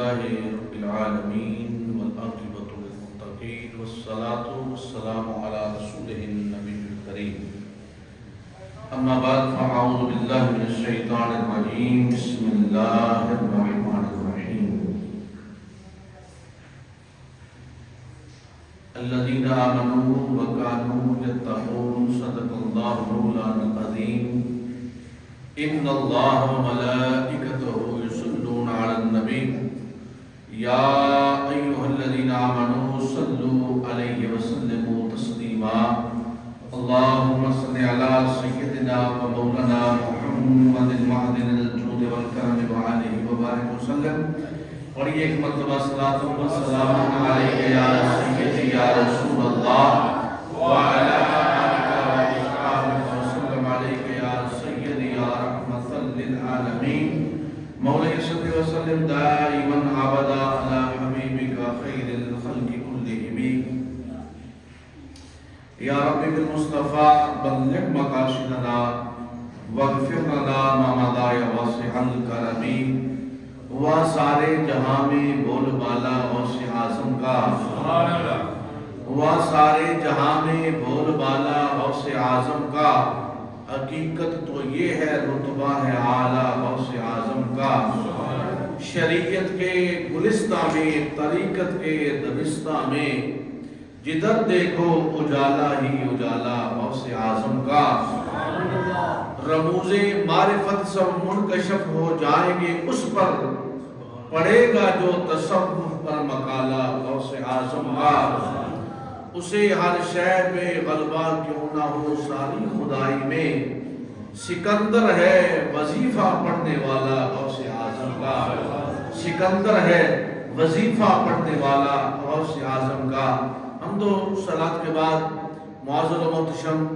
لله رب العالمين والعاقبة للمتقين والصلاة والسلام على رسوله النبي الكريم أما بعد فأعوذ بالله من الشيطان الرجيم بسم الله الرحمن الرحيم الذين آمنوا وكانوا يتقون صدق الله مولانا العظيم إن الله وملائكته يصلون على النبي يا أيها الذين آمنوا صلوا عليه وسلموا تسليما اللهم صل على سيدنا ومولانا محمد المعدن الجود والكرم وعليه وبارك وسلم اور یہ ایک مرتبہ صلاۃ و سلام علیک یا سیدی یا رسول اللہ وعلی آلک واصحابک وسلم علیک یا سیدی یا رحمۃ للعالمین مولا صل وسلم دائما ابدا علی حبیبک خیر الخلق کلهم یا رب بالمصطفى بلغ مقاصدنا واغفر لنا ما مضى واسع الكرم وہ سارے جہاں میں بول بالا غوث اعظم کا سبحان اللہ وہ سارے جہاں میں بول بالا غوث اعظم کا حقیقت تو یہ ہے رتبہ ہے اعلیٰ غوث اعظم کا شریعت کے گلستہ میں طریقت کے دبستہ میں جدھر دیکھو اجالا ہی اجالا غوث اعظم کا رموز معرفت سب منکشف ہو جائیں گے اس پر پڑے گا جو تصوف پر مقالہ غوث اعظم کا اسے ہر شے پہ غلبہ کیوں نہ ہو ساری خدائی میں سکندر ہے وظیفہ پڑھنے والا غوث اعظم کا سکندر ہے وظیفہ پڑھنے والا غوث اعظم کا حمد و صلات کے بعد معزز و محتشم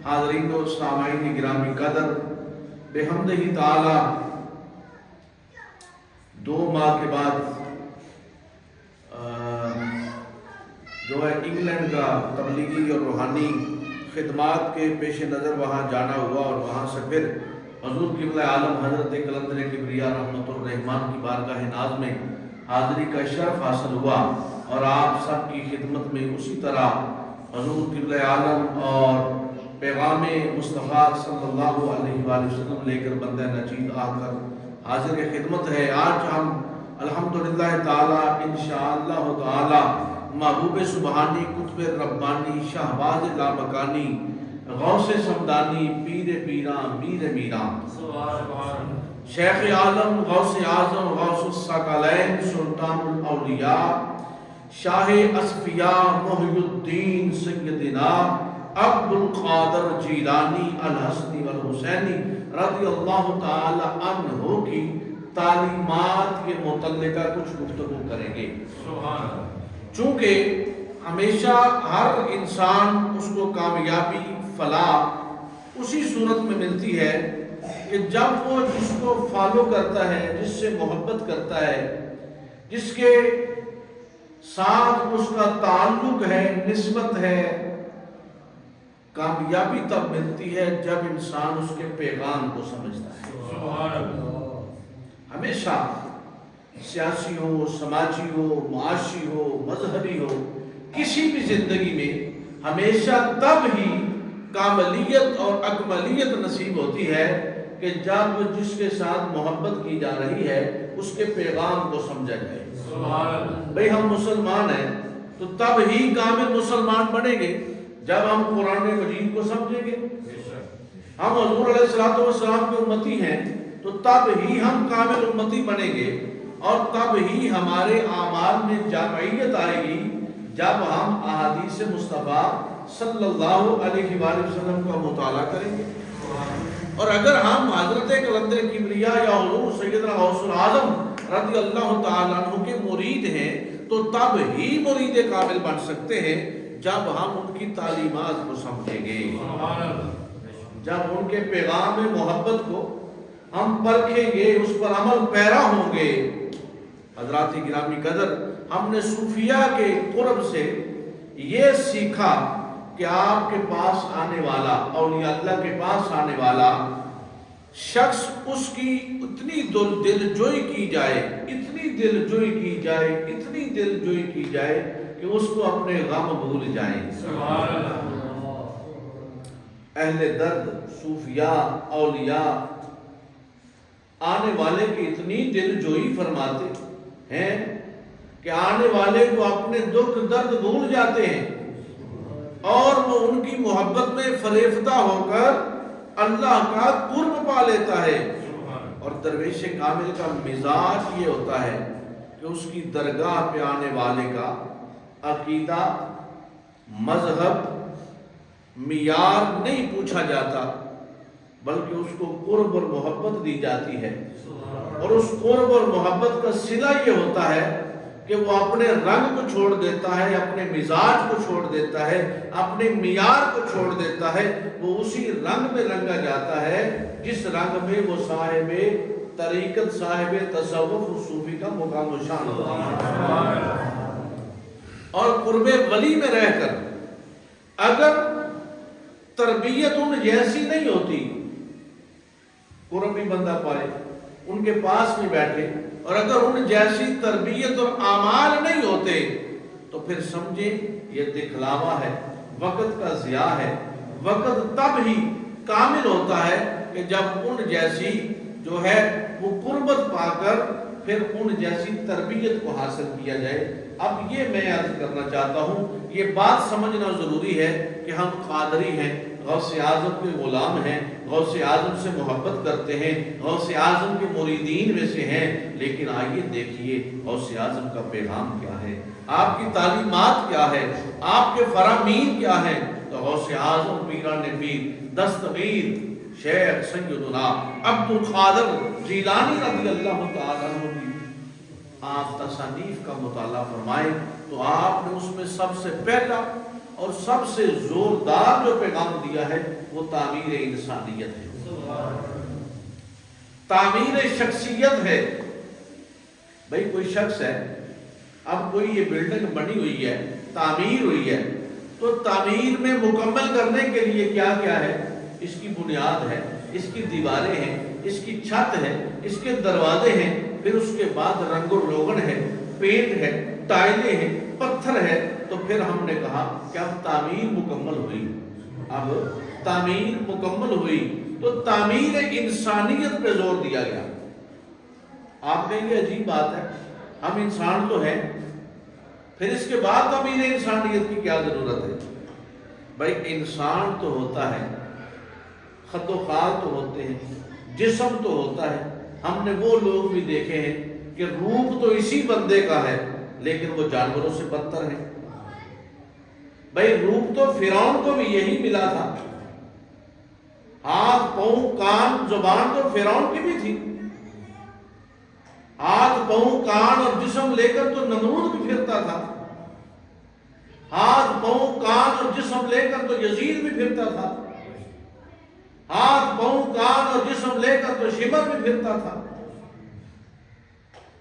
حاضرین و سامعین گرامی قدر بحمدہ تعالی 2 ماہ کے بعد جو ہے انگلینڈ کا تبلیغی اور روحانی خدمات کے پیش نظر وہاں جانا ہوا اور وہاں سے پھر حضور قبلہ عالم حضرت کلندر کبریہ رحمت الرحمن کی بارگاہ ناز میں حاضری کا شرف حاصل ہوا اور آپ سب کی خدمت میں اسی طرح حضور قبلہ عالم اور پیغام مصطفیٰ صلی اللہ علیہ وآلہ وسلم لے کر بندہ نچید آ کر حاضر خدمت ہے آج ہم الحمدللہ تعالی انشاءاللہ تعالی محبوب سبحانی قطب ربانی شہباز لامکانی غوث سمدانی پیر پیران میر میران شیخ عالم غوث اعظم غوث الثقلین سلطان الاولیاء شاہ اصفیاء محی الدین سیدنا عبد القادر جیلانی الحسنی والحسینی رضی اللہ تعالی عنہ کی تعلیمات کے متعلقہ کچھ گفتگو کریں گے چونکہ ہمیشہ ہر انسان اس کو کامیابی فلاح اسی صورت میں ملتی ہے کہ جب وہ جس کو فالو کرتا ہے جس سے محبت کرتا ہے جس کے ساتھ اس کا تعلق ہے نسبت ہے کامیابی تب ملتی ہے جب انسان اس کے پیغام کو سمجھتا ہے ہمیشہ سیاسی ہو سماجی ہو معاشی ہو مذہبی ہو کسی بھی زندگی میں ہمیشہ تب ہی کاملیت اور اکملیت نصیب ہوتی ہے کہ جب جس کے ساتھ محبت کی جا رہی ہے اس کے پیغام کو سمجھا جائے بھئی ہم مسلمان ہیں تو تب ہی کامل مسلمان بنیں گے جب ہم قرآن مجید کو سمجھیں گے ہم حضور علیہ السلام کے امتی ہیں تو تب ہی ہم کامل امتی بنیں گے اور تب ہی ہمارے اعمال میں جامعیت آئے گی جب ہم احادیث مصطفیٰ صلی اللہ علیہ وآلہ وسلم کا مطالعہ کریں گے اور اگر ہم حضرت کلندر کبریہ یا حضور سیدنا غوث اعظم رضی اللہ تعالیٰ عنہ کے مرید ہیں تو تب ہی مرید کامل بن سکتے ہیں جب ہم ان کی تعلیمات کو سمجھیں گے جب ان کے پیغام محبت کو ہم پرکھیں گے اس پر عمل پیرا ہوں گے حضرات گرامی قدر ہم نے صوفیاء کے قرب سے یہ سیکھا کہ آپ کے پاس آنے والا اولیاء اللہ کے پاس آنے والا شخص اس کی اتنی دلجوئی کی جائے، اتنی دلجوئی کی جائے، اتنی دلجوئی کی جائے کہ اس کو اپنے غم بھول جائیں۔ اہل درد، صوفیاء، اولیاء آنے والے کی اتنی دلجوئی فرماتے ہیں کہ آنے والے کو اپنے دکھ درد بھول جاتے ہیں اور وہ ان کی محبت میں فریفتہ ہو کر اللہ کا قرب پا لیتا ہے۔ اور درویش کامل کا مزاج یہ ہوتا ہے کہ اس کی درگاہ پہ آنے والے کا عقیدہ، مذہب، معیار نہیں پوچھا جاتا، بلکہ اس کو قرب اور محبت دی جاتی ہے۔ اور اس قرب اور محبت کا صلہ یہ ہوتا ہے کہ وہ اپنے رنگ کو چھوڑ دیتا ہے، اپنے مزاج کو چھوڑ دیتا ہے، اپنے معیار کو چھوڑ دیتا ہے، وہ اسی رنگ میں رنگا جاتا ہے جس رنگ میں وہ صاحب طریقت، صاحب تصوف و صوفی کا مقام و شان ہوتا ہے۔ اور قرب ولی میں رہ کر اگر تربیت ان جیسی نہیں ہوتی، قرب بھی بندہ پائے، ان کے پاس بھی بیٹھے، اور اگر ان جیسی تربیت اور اعمال نہیں ہوتے تو پھر سمجھیں یہ دکھلاوا ہے، وقت کا ضیاع ہے۔ وقت تب ہی کامل ہوتا ہے کہ جب ان جیسی جو ہے وہ قربت پا کر پھر ان جیسی تربیت کو حاصل کیا جائے۔ اب یہ میں عرض کرنا چاہتا ہوں، یہ بات سمجھنا ضروری ہے کہ ہم قادری ہیں، غوث اعظم کے غلام ہیں، غوث اعظم سے محبت کرتے ہیں، غوث اعظم کے مریدین میں سے ہیں، لیکن آئیے دیکھیے غوث اعظم کا پیغام کیا ہے، آپ کی تعلیمات کیا ہے، آپ کے فرامین کیا ہیں۔ تو غوث اعظم پیران پیر دستگیر شیخ سیدنا عبد القادر جیلانی رضی اللہ تعالیٰ عنہ کی آپ تصانیف کا مطالعہ فرمائیں تو آپ نے اس میں سب سے پہلا اور سب سے زوردار جو پیغام دیا ہے وہ تعمیر انسانیت ہے، تعمیر شخصیت ہے۔ بھئی کوئی شخص ہے، اب کوئی یہ بلڈنگ بنی ہوئی ہے، تعمیر ہوئی ہے، تو تعمیر میں مکمل کرنے کے لیے کیا کیا ہے؟ اس کی بنیاد ہے، اس کی دیواریں ہیں، اس کی چھت ہے، اس کے دروازے ہیں، پھر اس کے بعد رنگ و روغن ہے، پینٹ ہے، ٹائلیں ہیں، پتھر ہے۔ تو پھر ہم نے کہا کہ اب تعمیر مکمل ہوئی، اب تعمیر مکمل ہوئی تو تعمیر انسانیت پہ زور دیا گیا۔ آپ کہیں گے عجیب بات ہے، ہم انسان تو ہیں، پھر اس کے بعد تعمیر انسانیت کی کیا ضرورت ہے؟ بھائی انسان تو ہوتا ہے، خط و خال تو ہوتے ہیں، جسم تو ہوتا ہے۔ ہم نے وہ لوگ بھی دیکھے ہیں کہ روپ تو اسی بندے کا ہے لیکن وہ جانوروں سے بدتر ہے۔ بھائی روپ تو فرعون کو بھی یہی ملا تھا، ہاتھ پاؤں کان زبان تو فرعون کی بھی تھی، ہاتھ پاؤں کان اور جسم لے کر تو نمرود بھی پھرتا تھا، ہاتھ پاؤں کان اور جسم لے کر تو یزید بھی پھرتا تھا، ہاتھ پاؤں کان اور جسم لے کر تو شمر بھی پھرتا تھا،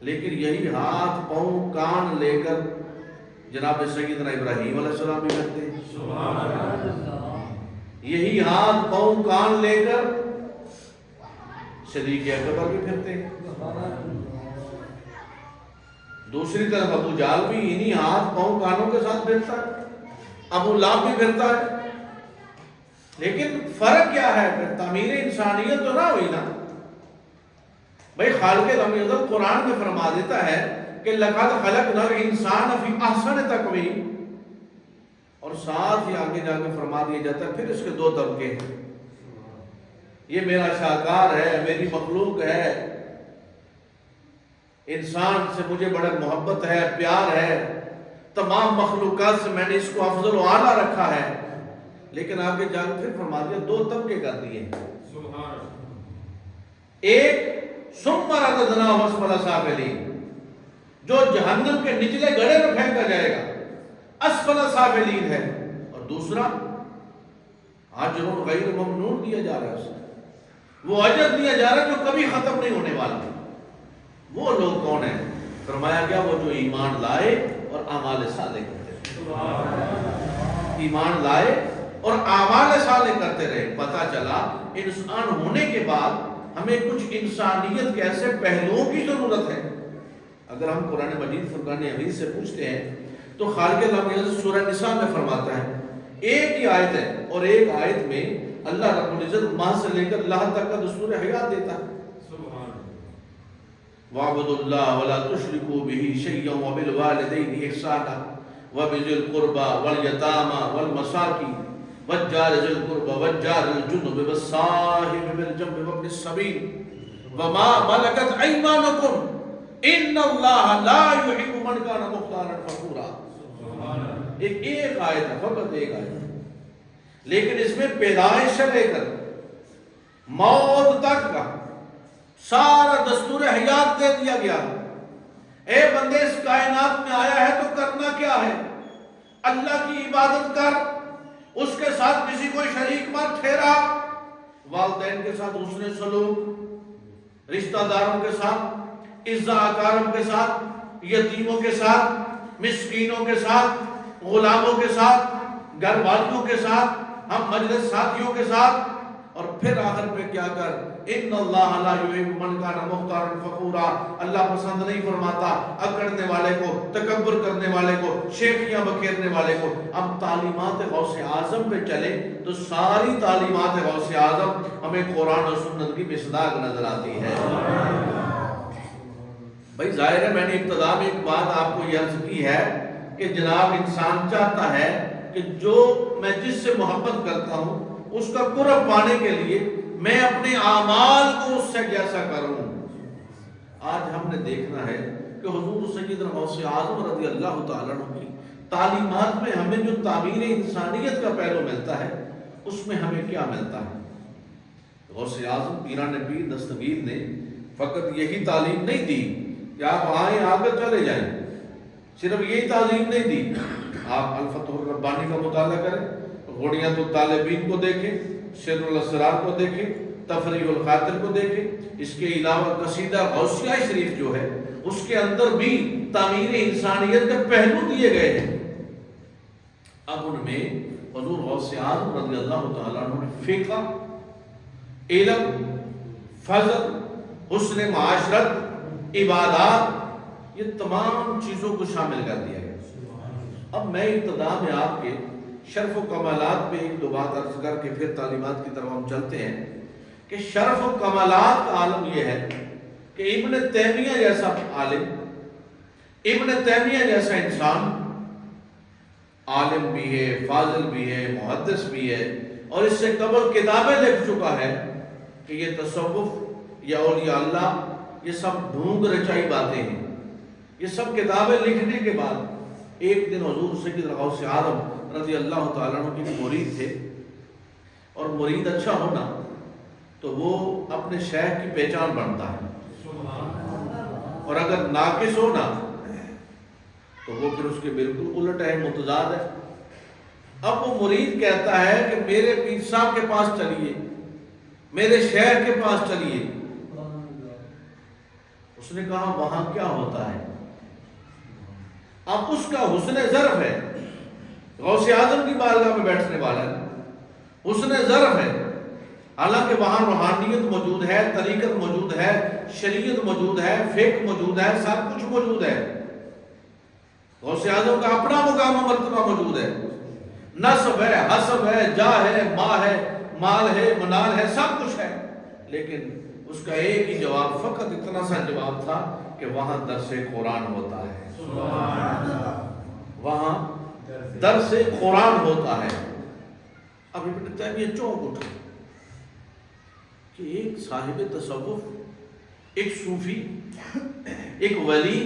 لیکن یہی ہاتھ پاؤں کان لے کر جناب سیدنا ابراہیم علیہ السلام بھی پھرتے ہیں، یہی ہاتھ پاؤں کان لے کر صدیق اکبر بھی پھرتے ہیں، دوسری طرف ابو جہل بھی انہی ہاتھ پاؤں کانوں کے ساتھ پھرتا ہے، ابو لہب بھی پھرتا ہے۔ لیکن فرق کیا ہے؟ پھر تعمیر انسانیت تو نہ ہوئی نا۔ بھئی خالق العزت قرآن میں فرما دیتا ہے کہ لَقَدْ خَلَقْنَا الْإِنسَانَ فِي أَحْسَنِ تَقْوِيمٍ، اور ساتھ ہی آگے جا کے فرما دیا جاتا ہے پھر اس کے دو طبقے ہیں، یہ میرا شاہکار ہے، میری مخلوق ہے، انسان سے مجھے بڑا محبت ہے، پیار ہے، تمام مخلوقات سے میں نے اس کو افضل و اعلیٰ رکھا ہے، لیکن آگے جا کے پھر فرما دیا دو طبقے کر دیے، ایک ثُمَّ رَدَدْنَاهُ أَسْفَلَ سَافِلِينَ، جو جہنم کے نچلے گڑھے میں پھینکا جائے گا، اسفل سافلین ہے، اور دوسرا اجر غیر ممنون دیا جا رہا ہے، اسے وہ اجر دیا جا رہا ہے جو کبھی ختم نہیں ہونے والا۔ وہ لوگ کون ہیں؟ فرمایا گیا وہ جو ایمان لائے اور اعمال صالح کرتے رہے، ایمان لائے اور اعمال صالح کرتے رہے۔ پتہ چلا انسان ہونے کے بعد ہمیں کچھ انسانیت کے ایسے پہلوؤں کی ضرورت ہے. اگر ہم قرآن مجید فرقان حمید سے پوچھتے ہیں تو خالق العالمین سورہ نساء میں فرماتا ہے، ایک ہی آیت ہے اور ایک آیت میں اللہ رب العزت ماں سے لے کر اللہ تک کا دستور حیات دیتا ہے. وَاعْبُدُوا اللَّهَ وَلَا تُشْرِكُوا بِهِ شَيْئًا وَبِالْوَالِدَيْنِ إِحْسَانًا وَبِذِي الْقُرْبَى وَالْيَتَامَى وَالْمَسَاكِينِ وَالجَّارِ ذِي الْقُرْبَى وَالجَّارِ الْجُنُبِ وَالصَّاحِبِ بِالْجَنبِ وَابْنِ السَّبِيلِ وَمَا مَلَكَتْ أَيْمَانُكُمْ إِنَّ اللَّهَ لَا يُحِبُّ مَنْ كَانَ مُخْتَالًا فَخُورًا. ایک آیت ہے، فقط ایک آیت ہے، لیکن اس میں پیدائش سے لے کر موت تک کا سارا دستور حیات دے دیا گیا. اے بندے اس کائنات میں آیا ہے تو کرنا کیا ہے؟ اللہ کی عبادت کر، اس کے ساتھ کسی کو شریک مت ٹھہرا، والدین کے ساتھ حسن سلوک، رشتہ داروں کے ساتھ، عزا اکارم کے ساتھ، یتیموں کے ساتھ، مسکینوں کے ساتھ، غلاموں کے ساتھ، گھر والیوں کے ساتھ، ہم مجلس ساتھیوں کے ساتھ، اور پھر آخر پہ کیا کر، ان اللہ لا یحب من کان مختالا فخورا. اللہ پسند نہیں فرماتا اکڑنے والے کو، تکبر کرنے والے کو، شیخیاں بکھیرنے والے کو. اب تعلیمات غوث اعظم پہ چلے تو ساری تعلیمات غوث اعظم ہمیں قرآن و سنت کی مصداق نظر آتی ہے. بھائی ظاہر ہے میں نے ابتدا میں ایک بات آپ کو یہ عرض کی ہے کہ جناب انسان چاہتا ہے کہ جو میں جس سے محبت کرتا ہوں اس کا قرب پانے کے لیے میں اپنے اعمال کو اس سے جیسا کروں. آج ہم نے دیکھنا ہے کہ حضور سیدنا غوث اعظم رضی اللہ تعالیٰ عنہ کی تعلیمات میں ہمیں جو تعمیر انسانیت کا پہلو ملتا ہے اس میں ہمیں کیا ملتا ہے. غوث اعظم پیران پیر دستگیر نے فقط یہی تعلیم نہیں دی کہ آپ آئیں آگے چلے جائیں، صرف یہی تعلیم نہیں دی. آپ الفتح الربانی کا مطالعہ کریں، غنیۃ الطالبین کو دیکھیں، سر الاسرار کو دیکھیں، تفریح الخاطر کو دیکھیں. اس کے علاوہ قصیدہ غوثیہ شریف جو ہے اس کے اندر بھی تعمیر انسانیت کے پہلو دیے گئے ہیں. اب ان میں حضور غوث اعظم رضی اللہ تعالیٰ عنہ نے فقہ، علم، فضل، حسن معاشرت، عبادات، یہ تمام چیزوں کو شامل کر دیا گیا. اب میں ابتدا میں آپ کے شرف و کمالات پہ ایک دو بات عرض کر کے پھر تعلیمات کی طرف ہم چلتے ہیں کہ شرف و کمالات کا عالم یہ ہے کہ ابن تیمیہ جیسا عالم، ابن تیمیہ جیسا انسان عالم بھی ہے، فاضل بھی ہے، محدث بھی ہے، اور اس سے قبل کتابیں لکھ چکا ہے کہ یہ تصوف یا اولیاء اللہ یہ سب ڈھونگ رچائی باتیں ہیں. یہ سب کتابیں لکھنے کے بعد ایک دن حضور سیدنا غوث اعظم رضی اللہ تعالیٰ عنہ کے مرید تھے، اور مرید اچھا ہونا تو وہ اپنے شیخ کی پہچان بنتا ہے، اور اگر ناقص ہونا تو وہ پھر اس کے بالکل الٹ ہے، متضاد ہے. اب وہ مرید کہتا ہے کہ میرے پیر صاحب کے پاس چلیے، میرے شیخ کے پاس چلیے. اس نے کہا وہاں کیا ہوتا ہے؟ اب اس کا حسن ظرف ہے، غوث اعظم کی بارگاہ میں بیٹھنے والا ہے، حسن ظرف ہے. حالانکہ وہاں روحانیت موجود ہے، طریقت موجود ہے، شریعت موجود ہے، فقہ موجود ہے، سب کچھ موجود ہے. غوث اعظم کا اپنا مقام و مرتبہ موجود ہے، نسب ہے، حسب ہے، جاہ ہے، ماں ہے، مال ہے، منال ہے، سب کچھ ہے. لیکن اس کا ایک ہی جواب، فقط اتنا سا جواب تھا کہ وہاں درس قرآن ہوتا ہے، وہاں درس قرآن ہوتا ہے. اب ابن تیمیہ چونک اٹھا کہ ایک صاحب تصوف، ایک صوفی، ایک ولی،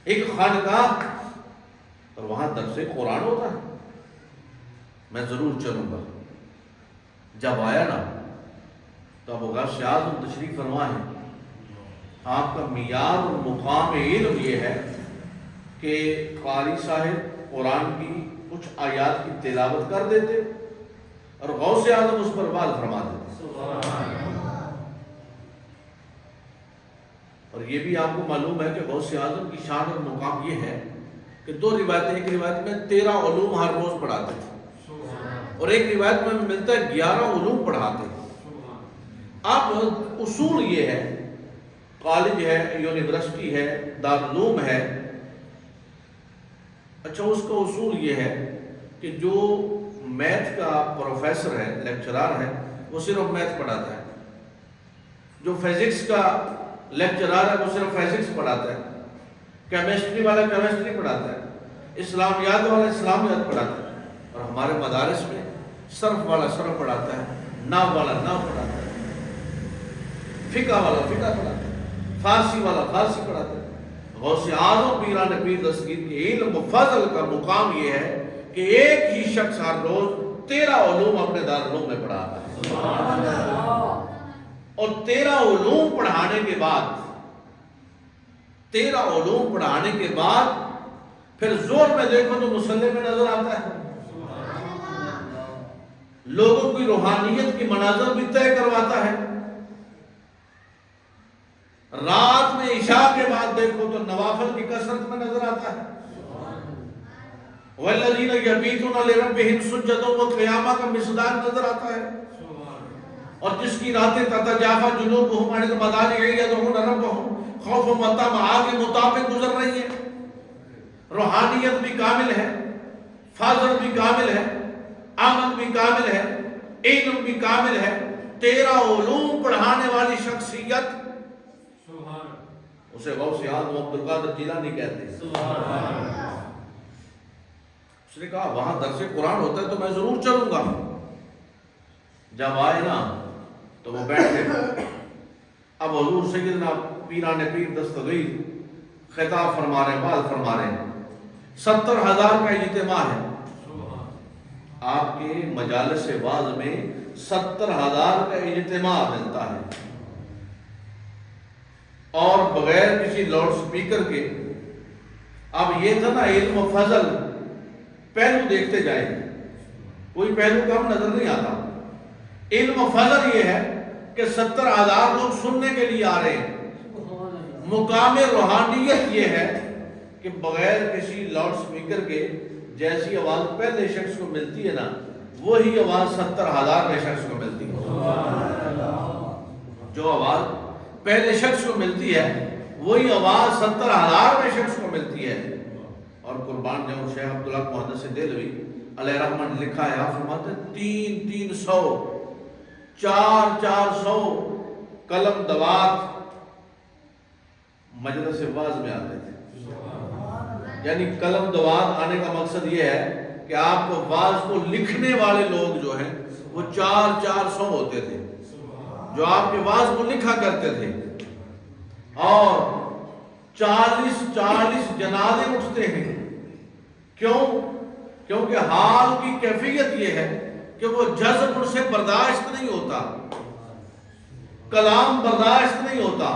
ایک خانقاہ، اور وہاں درس قرآن ہوتا ہے. میں ضرور چلوں گا. جب آیا نا تو اب غوث اعظم تشریف فرما ہے. آپ کا معیار اور مقام علم یہ ہے کہ قاری صاحب قرآن کی کچھ آیات کی تلاوت کر دیتے اور غوث اعظم اس پر وعظ فرما دیتے. اور یہ بھی آپ کو معلوم ہے کہ غوث اعظم کی شان اور مقام یہ ہے کہ دو روایتیں، ایک روایت میں 13 علوم ہر روز پڑھاتے تھے، اور ایک روایت میں ملتا ہے 11 علوم پڑھاتے تھے. اب اصول یہ ہے، کالج ہے، یونیورسٹی ہے، دارالعلوم ہے، اچھا اس کا اصول یہ ہے کہ جو میتھ کا پروفیسر ہے، لیکچرار ہے، وہ صرف میتھ پڑھاتا ہے، جو فزکس کا لیکچرار ہے وہ صرف فزکس پڑھاتا ہے، کیمسٹری والا کیمسٹری پڑھاتا ہے، اسلامیات والا اسلامیات پڑھاتا ہے، اور ہمارے مدارس میں صرف والا صرف پڑھاتا ہے، نحو والا نحو پڑھاتا ہے، فقہ والا فقہ پڑھاتا ہے، فارسی والا فارسی پڑھاتا ہے۔ غوث اعظم پیران پیر دستگیر کے علم و فضل کا مقام یہ ہے کہ ایک ہی شخص ہر روز 13 علوم اپنے دارالعلوم میں پڑھاتا ہے، اور 13 علوم پڑھانے کے بعد 13 علوم پڑھانے کے بعد پھر زور میں دیکھو تو مصلی میں نظر آتا ہے، لوگوں کی روحانیت کی مناظر بھی طے کرواتا ہے، رات میں عشاء کے بعد دیکھو تو نوافل کی کثرت میں نظر آتا ہے، والذین یبیتون لربہم سجدا وقیاما کا مصداق نظر آتا ہے، اور جس کی راتیں تتجافی جنوبہم عن المضاجع یدعون ربہم خوف و طمع کے مطابق گزر رہی ہے، روحانیت بھی کامل ہے، فضل بھی کامل ہے، امن بھی کامل ہے، علم بھی کامل ہے، 13 علوم پڑھانے والی شخصیت اسے غوث اعظم عبد القادر جیلانی کہتے ہیں۔ اس نے کہا وہاں درس قرآن ہوتا ہے تو میں ضرور چلوں گا۔ جب آئے نا تو وہ بیٹھے، اب حضور سیدنا پیران پیر دستگیر خطاب فرما رہے ہیں، بات فرما رہے ہیں، 70,000 کا اجتماع ہے، آپ کے مجالس واعظ میں 70,000 کا اجتماع ملتا ہے، اور بغیر کسی لاؤڈ سپیکر کے۔ اب یہ تھا نا علم و فضل، پہلو دیکھتے جائیں، کوئی پہلو کم نظر نہیں آتا۔ علم و فضل یہ ہے کہ 70,000 لوگ سننے کے لیے آ رہے ہیں، مقام روحانیت یہ ہے کہ بغیر کسی لاؤڈ سپیکر کے جیسی آواز پہلے شخص کو ملتی ہے نا، وہی آواز 70,000 کے شخص کو ملتی ہے، جو آواز پہلے شخص کو ملتی ہے وہی آواز 70,000 میں شخص کو ملتی ہے۔ اور قربان جاؤں شیخ عبداللہ محدث دہلوی علیہ رحمت نے لکھا ہے، آپ فرماتے ہیں 300 400 قلم دوات مجلس واعظ میں آتے تھے، یعنی قلم دوات آنے کا مقصد یہ ہے کہ آپ کو واعظ کو لکھنے والے لوگ جو ہیں وہ 400 ہوتے تھے، جو آپ کے واعظ کو لکھا کرتے تھے، اور 40 جنازے اٹھتے ہیں۔ کیوں؟ کیونکہ حال کی کیفیت یہ ہے کہ وہ جذب ان سے برداشت نہیں ہوتا، کلام برداشت نہیں ہوتا،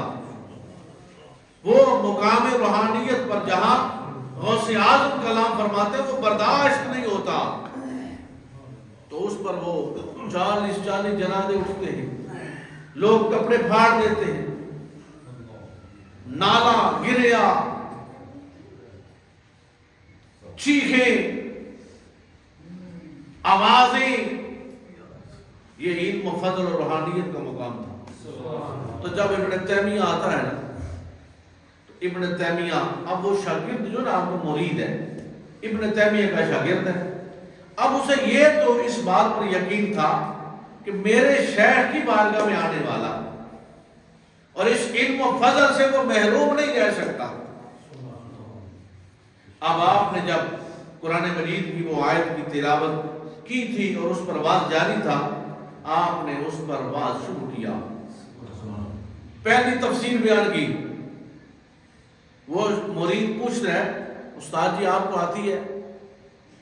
وہ مقام روحانیت پر جہاں غوث اعظم کلام فرماتے ہیں وہ برداشت نہیں ہوتا، تو اس پر وہ 40 جنازے اٹھتے ہیں، لوگ کپڑے پھاڑ دیتے ہیں، نالا گریا، چیخیں، آوازیں، یہ علم و فضل اور روحانیت کا مقام تھا۔ تو جب ابن تیمیہ آتا ہے نا، تو ابن تیمیہ اب وہ شاگرد جو نا آپ کو مرید ہے، ابن تیمیہ کا شاگرد ہے، اب اسے یہ تو اس بات پر یقین تھا کہ میرے شیخ کی بارگاہ میں آنے والا، اور اس علم و فضل سے وہ محروم نہیں رہ سکتا۔ اب آپ نے جب قرآن مجید کی وہ آیت کی تلاوت کی تھی اور اس پر واز جاری تھا، آپ نے اس پر واز شروع کیا، پہلی تفسیر بیان کی۔ وہ مرید پوچھ رہے استاد جی آپ کو آتی ہے؟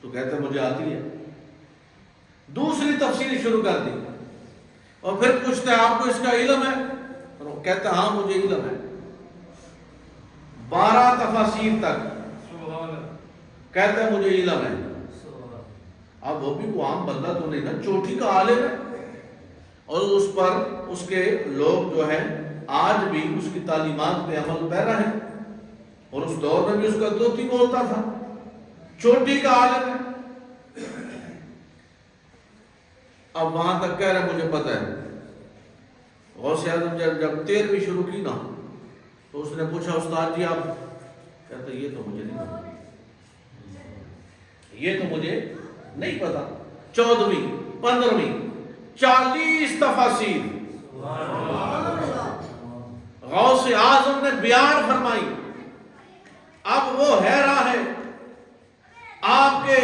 تو کہتے مجھے آتی ہے۔ دوسری تفسیر شروع کر دی، اور پھر پوچھتے ہیں آپ کو اس کا علم ہے؟ اور وہ کہتا ہاں مجھے علم ہے۔ 12 تفاسیر تک کہتا ہے مجھے علم ہے۔ اب وہ بھی وہ عام بندہ تو نہیں نا، چوٹی کا عالم ہے، اور اس پر اس کے لوگ جو ہیں آج بھی اس کی تعلیمات پہ عمل پیرا ہے، اور اس دور میں بھی اس کا دوتی بولتا تھا، چوٹی کا عالم ہے۔ اب وہاں تک کہہ رہے مجھے پتہ ہے، غوث اعظم جب 13ویں شروع کی نا تو اس نے پوچھا استاد جی آپ، کہتے یہ تو مجھے نہیں پتا، یہ تو مجھے نہیں پتا۔ 14ویں 15ویں 40 تفاسیر غوث اعظم نے بیان فرمائی۔ اب وہ حیران ہے، آپ کے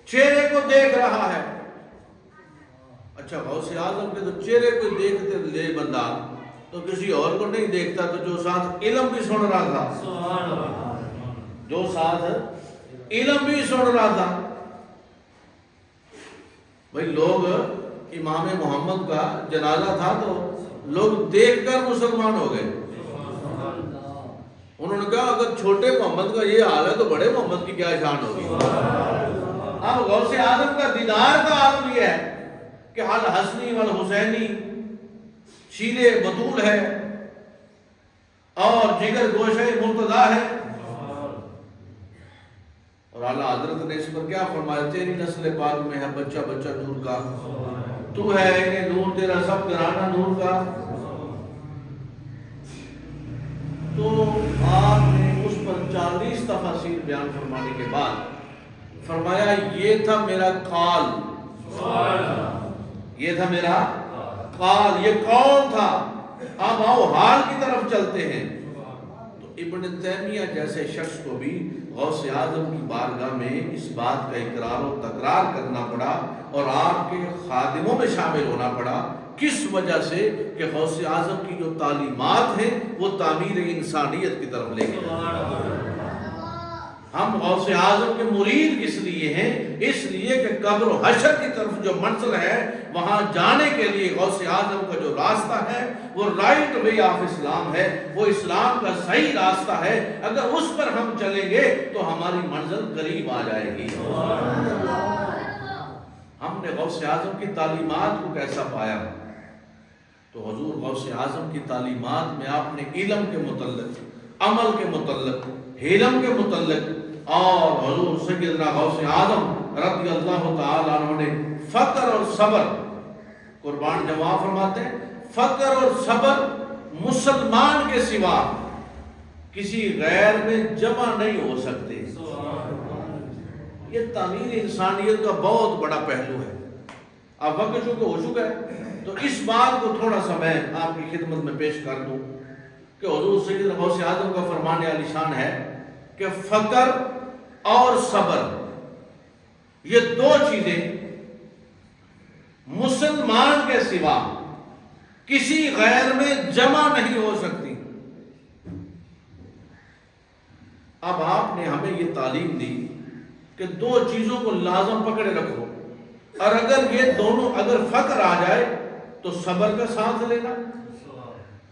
چہرے کو دیکھ رہا ہے۔ اچھا غوث اعظم کے تو چہرے کو دیکھتے لے بندہ تو کسی اور کو نہیں دیکھتا، تو جو ساتھ علم بھی سن رہا تھا، جو ساتھ علم بھی سن رہا تھا، بھئی لوگ امام محمد کا جنازہ تھا تو لوگ دیکھ کر مسلمان ہو گئے۔ انہوں نے کہا اگر چھوٹے محمد کا یہ حال ہے تو بڑے محمد کی کیا شان ہوگی۔ اب غوث اعظم کا دیدار کا عالم یہ ہے کہ الحسنی والحسینی شیرے بطول ہے اور جگر گوشہ مرتضیٰ ہے، اور اعلیٰ حضرت نے اس پر کیا فرمایا، تیری نسل پاک میں ہے بچہ بچہ نور کا، تو ہے انہیں نور، تیرا سب گھرانہ نور کا۔ تو آپ نے اس پر 40 تفاسیر بیان فرمانے کے بعد فرمایا یہ تھا میرا قال، یہ تھا میرا قال، یہ کون تھا؟ اب آؤ حال کی طرف چلتے ہیں۔ تو ابن تیمیہ جیسے شخص کو بھی غوث اعظم کی بارگاہ میں اس بات کا اقرار و تکرار کرنا پڑا اور آپ کے خادموں میں شامل ہونا پڑا۔ کس وجہ سے؟ کہ غوث اعظم کی جو تعلیمات ہیں وہ تعمیر انسانیت کی طرف لے کے جاتے ہیں۔ ہم غوث اعظم کے مرید کس لیے ہیں؟ اس لیے کہ قبر و حشر کی طرف جو منزل ہے وہاں جانے کے لیے غوث اعظم کا جو راستہ ہے وہ رائٹ وے آف اسلام ہے، وہ اسلام کا صحیح راستہ ہے۔ اگر اس پر ہم چلیں گے تو ہماری منزل قریب آ جائے گی۔ ہم نے غوث اعظم کی تعلیمات کو کیسا پایا؟ تو حضور غوث اعظم کی تعلیمات میں آپ نے علم کے متعلق، عمل کے متعلق، حلم کے متعلق، اور حضور سیدنا غوث اعظم رضی اللہ تعالیٰ عنہ نے فقر اور صبر، قربان جواب فرماتے ہیں فقر اور صبر مسلمان کے سوا کسی غیر میں جمع نہیں ہو سکتے۔ یہ تعمیر انسانیت کا بہت بڑا پہلو ہے۔ اب وقت چونکہ ہو چکا ہے تو اس بات کو تھوڑا سا میں آپ کی خدمت میں پیش کر دوں کہ حضور سیدنا غوث اعظم کا فرمان عالی شان ہے کہ فقر اور صبر یہ دو چیزیں مسلمان کے سوا کسی غیر میں جمع نہیں ہو سکتی۔ اب آپ نے ہمیں یہ تعلیم دی کہ دو چیزوں کو لازم پکڑے رکھو، اور اگر یہ دونوں، اگر فقر آ جائے تو صبر کا ساتھ لینا،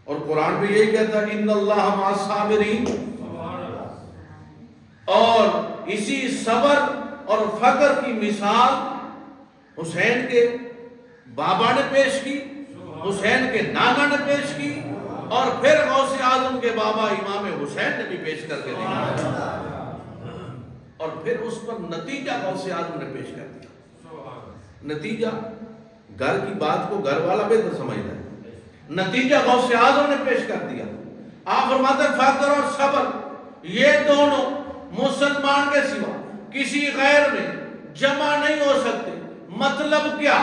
اور قرآن بھی یہی کہتا ہے ان اللہ مع الصابرین، اور اسی صبر اور فقر کی مثال حسین کے بابا نے پیش کی، حسین کے نانا نے پیش کی، اور پھر غوث اعظم کے بابا امام حسین نے بھی پیش کر کے دیا، اور پھر اس پر نتیجہ غوث اعظم نے پیش کر دیا۔ نتیجہ گھر کی بات کو گھر والا بہتر سمجھتا ہے، نتیجہ غوث اعظم نے پیش کر دیا۔ آپ فرماتے ہیں فقر اور صبر یہ دونوں مسلمان کے سوا کسی غیر میں جمع نہیں ہو سکتے۔ مطلب کیا؟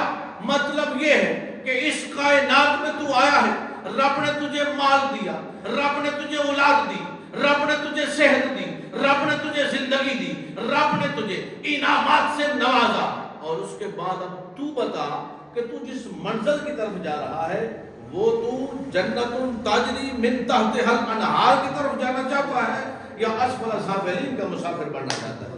مطلب یہ ہے کہ اس کائنات میں تو آیا ہے، رب نے تجھے مال دیا، رب نے تجھے اولاد دی، رب نے تجھے صحت دی، رب نے تجھے زندگی دی، رب نے تجھے انعامات سے نوازا، اور اس کے بعد اب تو بتا کہ تو جس منزل کی طرف جا رہا ہے وہ تو جنت تجری من تحتہا الانہار کی طرف جانا چاہتا ہے یا اسفل سافلین کا مسافر بننا چاہتا ہے۔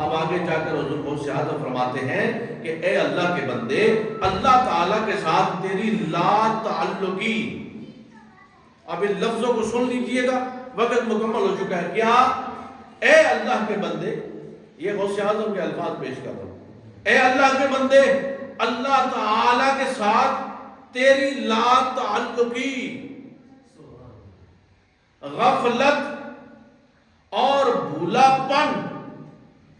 اب آگے جا کر حضور غوث اعظم فرماتے ہیں کہ اے اللہ کے بندے، اللہ تعالیٰ کے ساتھ تیری لا تعلقی، اب ان لفظوں کو سن لیجئے گا، وقت مکمل ہو چکا ہے۔ کیا؟ اے اللہ کے بندے، یہ غوث اعظم کے الفاظ پیش کر رہا ہوں، اے اللہ کے بندے، اللہ تعالیٰ کے ساتھ تیری لا تعلقی، غفلت اور بھولا پن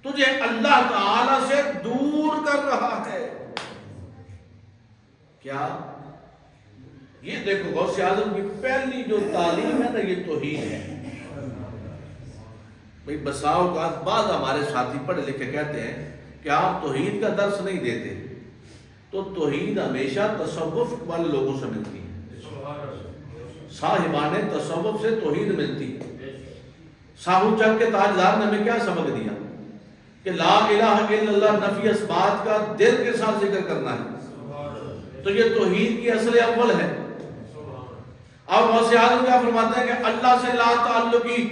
تجھے اللہ تعالیٰ سے دور کر رہا ہے۔ کیا؟ یہ دیکھو غوث اعظم کی پہلی جو تعلیم ہے نا یہ توحید ہے۔ بھئی بسا اوقات بعض ہمارے ساتھی پڑھے لکھے کہتے ہیں کہ آپ توحید کا درس نہیں دیتے، تو توحید ہمیشہ تصوف والے لوگوں سے ملتی ہے، صاحبان تصوف سے توحید ملتی ہے۔ ساہو چک کے تاجدار نے ہمیں کیا سبق دیا کہ لا الہ الا اللہ نفی اثبات کا دل کے ساتھ ذکر کرنا ہے، تو یہ توحید کی اصل اول ہے۔ اور غوث اعظم کیا فرماتے ہیں کہ اللہ سے لا تعلقی،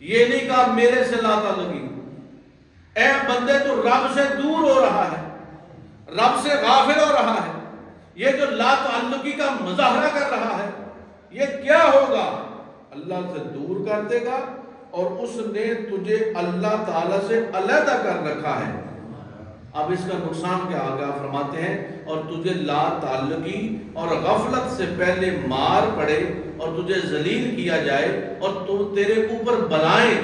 یہ نہیں کہا میرے سے لا تعلقی، اے بندے تو رب سے دور ہو رہا ہے، رب سے غافل ہو رہا ہے، یہ جو لا تعلقی کا مظاہرہ کر رہا ہے یہ کیا ہوگا؟ اللہ سے دور کر دے گا، اور اس نے تجھے اللہ تعالیٰ سے علیحدہ کر رکھا ہے۔ اب اس کا نقصان کیا آگا فرماتے ہیں، اور تجھے لا تعلقی اور غفلت سے پہلے مار پڑے اور تجھے ذلیل کیا جائے اور تو تیرے اوپر بلائیں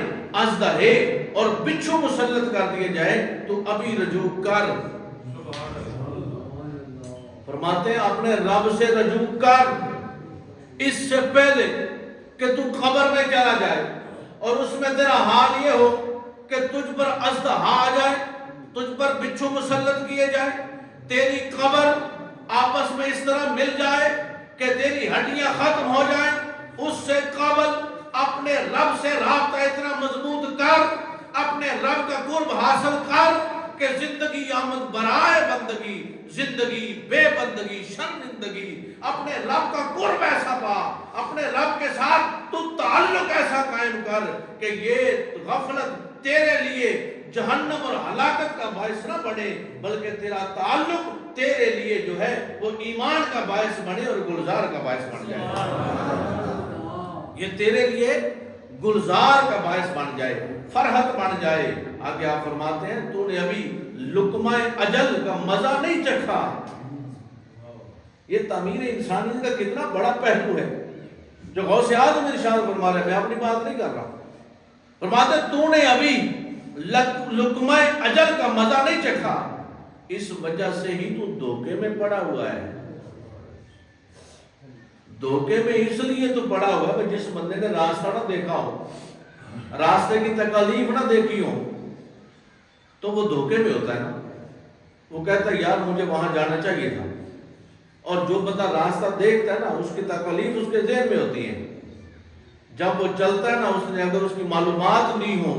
اژدہے اور بچھو مسلط کر دیے جائے تو ابھی رجوع کر۔ فرماتے ہیں اپنے رب سے رجوع کر اس سے پہلے کہ تو قبر میں چلا جائے اور اس میں تیرا حال یہ ہو کہ تجھ پر اژدہا آ جائے، تجھ پر بچھو مسلط کیے جائے، تیری قبر آپس میں اس طرح مل جائے کہ تیری ہڈیاں ختم ہو جائیں۔ اس سے قبل اپنے رب سے رابطہ اتنا مضبوط کر، اپنے رب کا قرب حاصل کر کہ زندگی آمد برائے بندگی، زندگی بے بندگی شرمندگی، اپنے رب کا قرب ایسا پا، اپنے رب کے ساتھ تو تعلق ایسا قائم کر کہ یہ غفلت تیرے لیے جہنم اور ہلاکت کا باعث نہ بنے، بلکہ تیرا تعلق تیرے لیے جو ہے وہ ایمان کا باعث بنے اور گلزار کا باعث بن جائے، یہ تیرے لیے گلزار کا باعث بن جائے، فرحت بن جائے۔ آگے آپ فرماتے ہیں تو نے ابھی لقمہ اجل کا مزہ نہیں چکھا۔ یہ تعمیر انسانیت کا کتنا بڑا پہلو ہے جو غوث اعظم ارشاد فرما رہے ہیں، میں اپنی بات نہیں کر رہا۔ فرماتے ہیں تو نے ابھی لقمہ اجل کا مزہ نہیں چکھا، اس وجہ سے ہی تو دھوکے میں پڑا ہوا ہے۔ دھوکے میں اس لیے تو پڑا ہوا ہے جس بندے نے راستہ نہ دیکھا ہو، راستے کی تکالیف نہ دیکھی ہو، تو وہ دھوکے میں ہوتا ہے نا۔ وہ کہتا ہے یار مجھے وہاں جانا چاہیے تھا، اور جو بندہ راستہ دیکھتا ہے نا اس کی تکالیف اس کے ذہن میں ہوتی ہے۔ جب وہ چلتا ہے نا، اس نے اگر اس کی معلومات نہیں ہو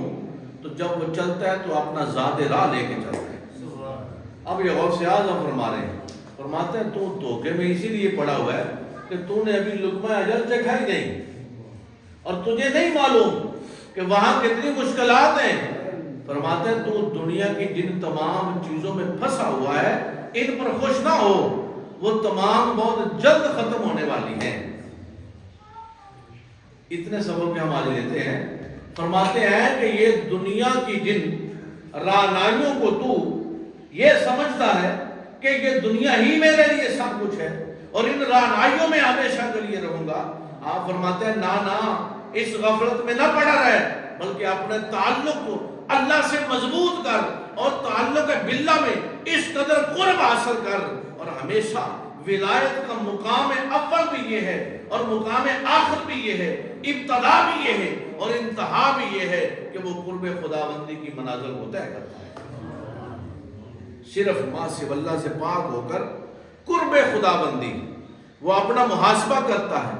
تو جب وہ چلتا ہے تو اپنا ذات راہ لے کے چلتا ہے۔ اب یہ غوث اعظم فرما رہے ہیں، فرماتے ہیں تو دھوکے میں اسی لیے پڑا ہوا ہے کہ تو نے ابھی لقمہ اجل چکھا ہی نہیں، اور تجھے نہیں معلوم کہ وہاں کتنی مشکلات ہیں۔ فرماتے ہیں تو دنیا کی جن تمام چیزوں میں پھنسا ہوا ہے ان پر خوش نہ ہو، وہ تمام بہت جلد ختم ہونے والی ہیں۔ اتنے سبب کے ہم آج لیتے ہیں۔ فرماتے ہیں کہ یہ دنیا کی جن رعنائیوں کو تو یہ سمجھتا ہے کہ یہ دنیا ہی میرے لیے سب کچھ ہے اور ان رعنائیوں میں ہمیشہ کے لیے رہوں گا۔ آپ فرماتے ہیں نا اس غفلت میں نہ پڑا رہے، بلکہ اپنے تعلق کو اللہ سے مضبوط کر اور تعلق باللہ میں اس قدر قرب حاصل کر، اور ہمیشہ ولایت کا مقام اول بھی یہ ہے اور مقام آخر بھی یہ ہے، ابتدا بھی یہ ہے اور انتہا بھی یہ ہے کہ وہ قرب خداوندی کی منازل کو طے کرتا ہے۔ صرف ماں سے اللہ سے پاک ہو کر قرب خداوندی، وہ اپنا محاسبہ کرتا ہے،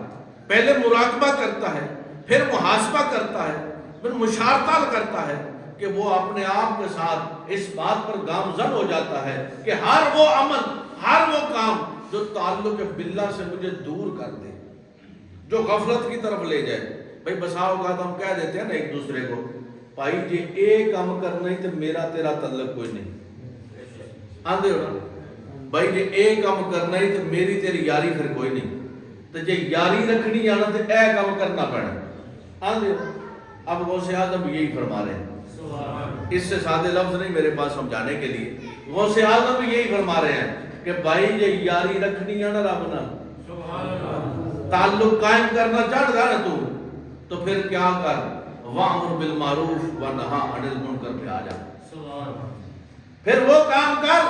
پہلے مراقبہ کرتا ہے، پھر محاسبہ کرتا ہے، پھر مشارطہ کرتا ہے کہ وہ اپنے آپ کے ساتھ اس بات پر گامزن ہو جاتا ہے کہ ہر وہ عمل، ہر وہ کام جو تعلق باللہ سے مجھے دور کر دے، جو غفلت کی طرف لے جائے۔ بھائی بسا اوقات ہم کہہ دیتے ہیں نا ایک دوسرے کو، بھائی جی ایک کام کرنا ہی تو میرا تیرا تعلق کوئی نہیں، آندے ہو نا، بھائی جی ایک کام کرنا ہی تو میری تیری یاری پھر کوئی نہیں، تو جی یاری رکھنی آنا تو اے کام کرنا پڑنا، آندے ہو۔ اب غوث اعظم یہی فرما رہے ہیں، اس سے سادے لفظ نہیں میرے پاس سمجھانے کے لیے، غوث اعظم یہی فرما رہے ہیں کہ بھائی یہ یاری رکھنی ہے نا رب نا، تعلق قائم کرنا چاہتا ہے نا تو پھر کیا کر، وَأْمُرْ بِالْمَعْرُوفِ وَنَهَا عَنِ الْمُنْکَرِ پہ آ جا، پھر وہ کام کر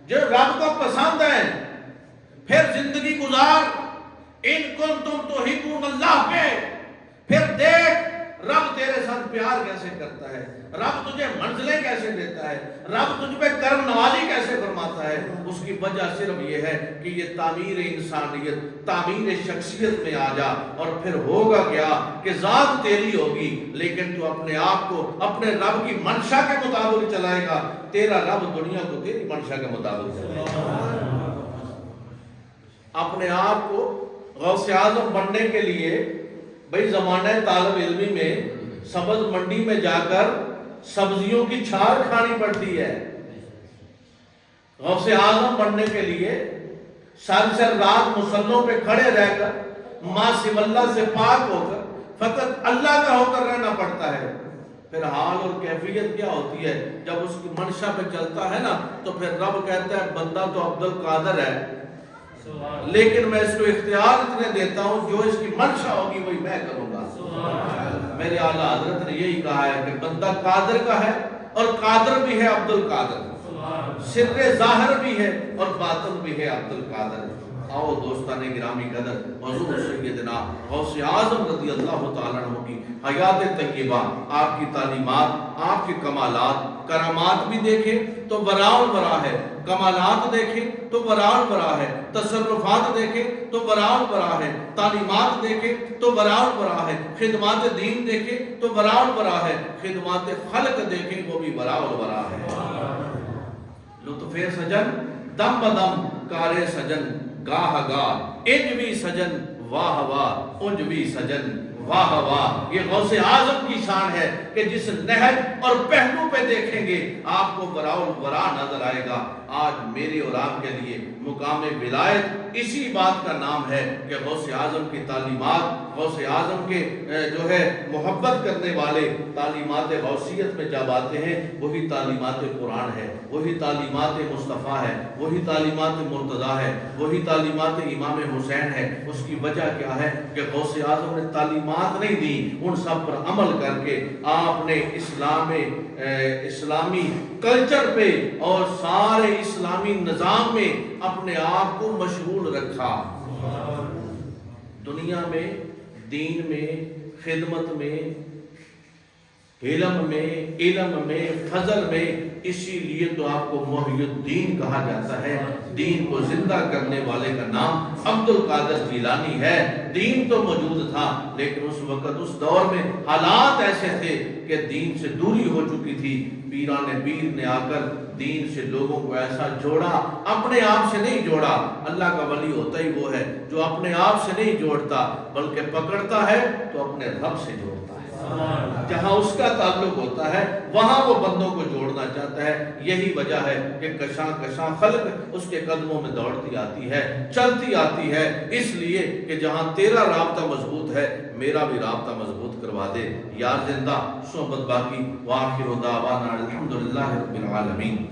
جو رب کو پسند ہے، پھر زندگی گزار ان کنتم تحبون اللہ پہ، پھر دیکھ رب تیرے ساتھ پیار کیسے کرتا ہے، رب تجھے منزلیں کیسے دیتا ہے، رب تجھ پہ کرم نوازی کیسے فرماتا ہے۔ اس کی وجہ صرف یہ ہے کہ یہ تعمیر انسانیت، تعمیر شخصیت میں آ جا، اور پھر ہوگا کیا کہ ذات تیری ہوگی لیکن تو اپنے آپ کو اپنے رب کی منشا کے مطابق چلائے گا، تیرا رب دنیا کو تیری منشا کے مطابق چلائے گا۔ اپنے آپ کو غوث اعظم بننے کے لیے بھئی زمانہ طالب علمی میں سبز منڈی میں جا کر سبزیوں کی چھار کھانی پڑتی ہے۔ غوث اعظم بننے کے لیے ساری رات مصلوں پہ کھڑے رہ کر ماں سو اللہ سے پاک ہو کر فقط اللہ کا ہو کر رہنا پڑتا ہے۔ پھر حال اور کیفیت کیا ہوتی ہے جب اس کی منشا پہ چلتا ہے نا، تو پھر رب کہتا ہے بندہ تو عبد القادر ہے لیکن میں اس کو اختیار اتنے دیتا ہوں جو اس کی منشا ہوگی وہی میں کروں گا۔ میرے اعلیٰ حضرت نے یہی کہا ہے کہ بندہ قادر کا ہے اور قادر بھی ہے عبد القادر، سر ظاہر بھی ہے اور باطن بھی ہے عبد القادر۔ آؤ دوستان گرامی قدر، حضور سیدنا غوث اعظم رضی اللہ تعالیٰ عنہ کی حیات طیبہ، آپ کی تعلیمات، آپ کے کمالات، کرامات بھی دیکھیں تو براء برا ہے، کمالات دیکھیں تو براء برا ہے، تصرفات دیکھیں تو براء برا ہے، تعلیمات دیکھیں تو براء برا ہے، خدمات دین دیکھیں تو براء برا ہے، خدمات خلق دیکھیں وہ بھی براء برا ہے۔ لطف سجن دم بدم کار سجن گاہ گاہ، انجوی سجن واہ واہ، انجوی سجن واہ واہ۔ یہ غوث اعظم کی شان ہے کہ جس نہج اور پہلو پہ دیکھیں گے آپ کو براء البراء نظر آئے گا۔ آج میرے اور آپ کے لیے مقام ولایت اسی بات کا نام ہے کہ غوث اعظم کی تعلیمات، غوث اعظم کے جو ہے محبت کرنے والے تعلیمات غوثیت میں جب آتے ہیں وہی تعلیمات قرآن ہے، وہی تعلیمات مصطفیٰ ہے، وہی تعلیمات مرتضیٰ ہے، وہی تعلیمات امام حسین ہے۔ اس کی وجہ کیا ہے کہ غوث اعظم نے تعلیمات نہیں دی، ان سب پر عمل کر کے آپ نے اسلامی کلچر پہ اور سارے اسلامی نظام میں اپنے آپ کو مشغول رکھا۔ دنیا میں، دین میں، خدمت میں، علم میں، فضل میں، اسی لیے تو آپ کو محی الدین کہا جاتا ہے۔ دین کو زندہ کرنے والے کا نام عبد القادر جیلانی ہے۔ دین تو موجود تھا لیکن اس وقت اس دور میں حالات ایسے تھے کہ دین سے دوری ہو چکی تھی۔ پیران پیر نے آ کر دین سے لوگوں کو ایسا جوڑا، اپنے آپ سے نہیں جوڑا۔ اللہ کا ولی ہوتا ہی وہ ہے جو اپنے آپ سے نہیں جوڑتا بلکہ پکڑتا ہے تو اپنے رب سے جوڑتا ہے۔ جہاں اس کا تعلق ہوتا ہے وہاں وہ بندوں کو جوڑنا چاہتا ہے۔ یہی وجہ ہے کہ کشاں کشاں خلق اس کے قدموں میں دوڑتی آتی ہے، چلتی آتی ہے، اس لیے کہ جہاں تیرا رابطہ مضبوط ہے میرا بھی رابطہ مضبوط کروا دے۔ یار زندہ صحبت باقی، وآخر دعوانا الحمدللہ رب العالمین۔